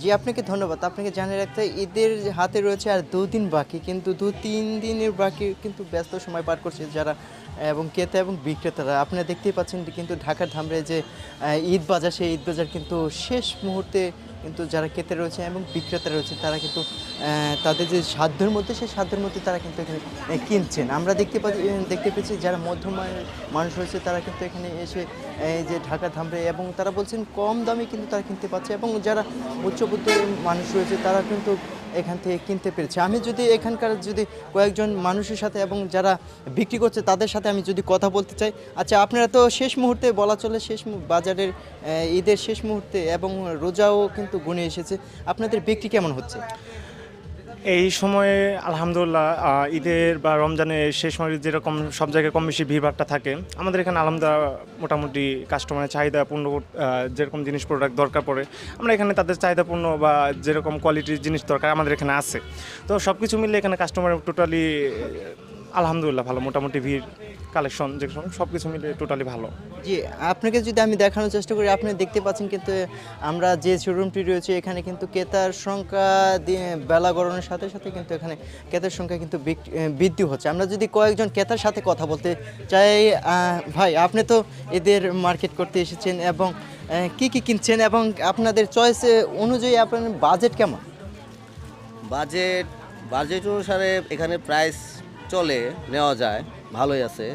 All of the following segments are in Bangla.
জি, আপনাকে ধন্যবাদ। আপনাকে জানিয়ে রাখতে ঈদের হাতে রয়েছে আর ২ দিন বাকি। কিন্তু ২-৩ দিনের বাকি কিন্তু ব্যস্ত সময় পার করছে যারা এবং ক্রেতা এবং বিক্রেতারা। আপনারা দেখতেই পাচ্ছেন কিন্তু ঢাকার ধামরাই যে ঈদ বাজার, সেই ঈদ বাজার কিন্তু শেষ মুহূর্তে কিন্তু যারা ক্রেতা রয়েছে এবং বিক্রেতা রয়েছে তারা কিন্তু তাদের যে সাধ্যের মধ্যে সেই সাধ্যের মধ্যে তারা কিন্তু এখানে কিনছেন। আমরা দেখতে পেয়েছি যারা মধ্যম আয়ের মানুষ রয়েছে তারা কিন্তু এখানে এসে এই যে ঢাকা ধামরাই এবং তারা বলছেন কম দামে কিন্তু তারা কিনতে পারছে এবং যারা উচ্চবিত্ত মানুষ রয়েছে তারা কিন্তু এখান থেকে কিনতে পেরেছে। আমি যদি এখানকার কয়েকজন মানুষের সাথে এবং যারা বিক্রি করছে তাদের সাথে আমি যদি কথা বলতে চাই। আচ্ছা, আপনারা তো শেষ মুহূর্তে বলা চলে বাজারের ঈদের শেষ মুহূর্তে এবং রোজাও কিন্তু ঘনিয়ে এসেছে। আপনাদের বিক্রি কেমন হচ্ছে? এই সময়ে আলহামদুলিল্লাহ ঈদের বা রমজানের শেষ সময় যেরকম সব জায়গায় কম বেশি ভিড়ভাড়টা থাকে, আমাদের এখানে আলহামদুলিল্লাহ মোটামুটি কাস্টমারের চাহিদা পূর্ণ যেরকম জিনিস প্রোডাক্ট দরকার পড়ে আমরা এখানে তাদের চাহিদাপূর্ণ বা যেরকম কোয়ালিটির জিনিস দরকার আমাদের এখানে আছে। তো সব কিছু মিলে এখানে কাস্টমার টোটালি আলহামদুলিল্লাহ ভালো, মোটামুটি ভিড় কালেকশন যেরকম সব কিছু মিলে টোটালি ভালো। জি, আপনাকে যদি আমি দেখানোর চেষ্টা করি, আপনি দেখতে পাচ্ছেন কিন্তু আমরা যে শোরুমটি রয়েছে এখানে কিন্তু ক্রেতার সংখ্যা বেলা গড়ানোর সাথে সাথে কিন্তু এখানে ক্রেতার সংখ্যা কিন্তু বৃদ্ধি হচ্ছে। আমরা যদি কয়েকজন ক্রেতার সাথে কথা বলতে চাই, ভাই আপনি তো এদের মার্কেট করতে এসেছেন এবং কি কি কিনছেন এবং আপনাদের চয়েস অনুযায়ী আপনার বাজেট কেমন? বাজেট বাজেট অনুসারে এখানে প্রাইস চলে, নেওয়া যায়, ভালোই আছে।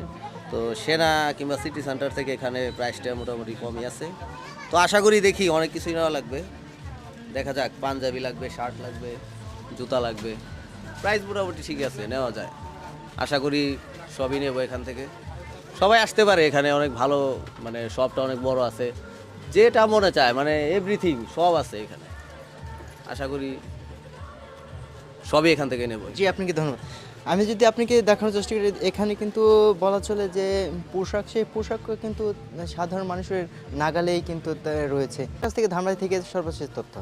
তো সেনা কিংবা সিটি সেন্টার থেকে এখানে প্রাইসটা মোটামুটি কমই আছে। তো আশা করি দেখি অনেক কিছুই নেওয়া লাগবে, দেখা যাক। পাঞ্জাবি লাগবে, শার্ট লাগবে, জুতা লাগবে। প্রাইস মোটামুটি ঠিকই আছে, নেওয়া যায়। আশা করি সবই নেব এখান থেকে। সবাই আসতে পারে এখানে, অনেক ভালো, মানে শপটা অনেক বড় আছে, যেটা মনে চায় মানে এভরিথিং সব আছে এখানে। আশা করি সবই এখান থেকে নেব। জি, আপনাকে ধন্যবাদ। আমি যদি আপনাকে দেখানোর চেষ্টা করি, এখানে কিন্তু বলা চলে যে পোশাক, সেই পোশাকও কিন্তু সাধারণ মানুষের নাগালেই কিন্তু রয়েছে। কাছ থেকে ধামরাই থেকে সর্বশেষ তথ্য।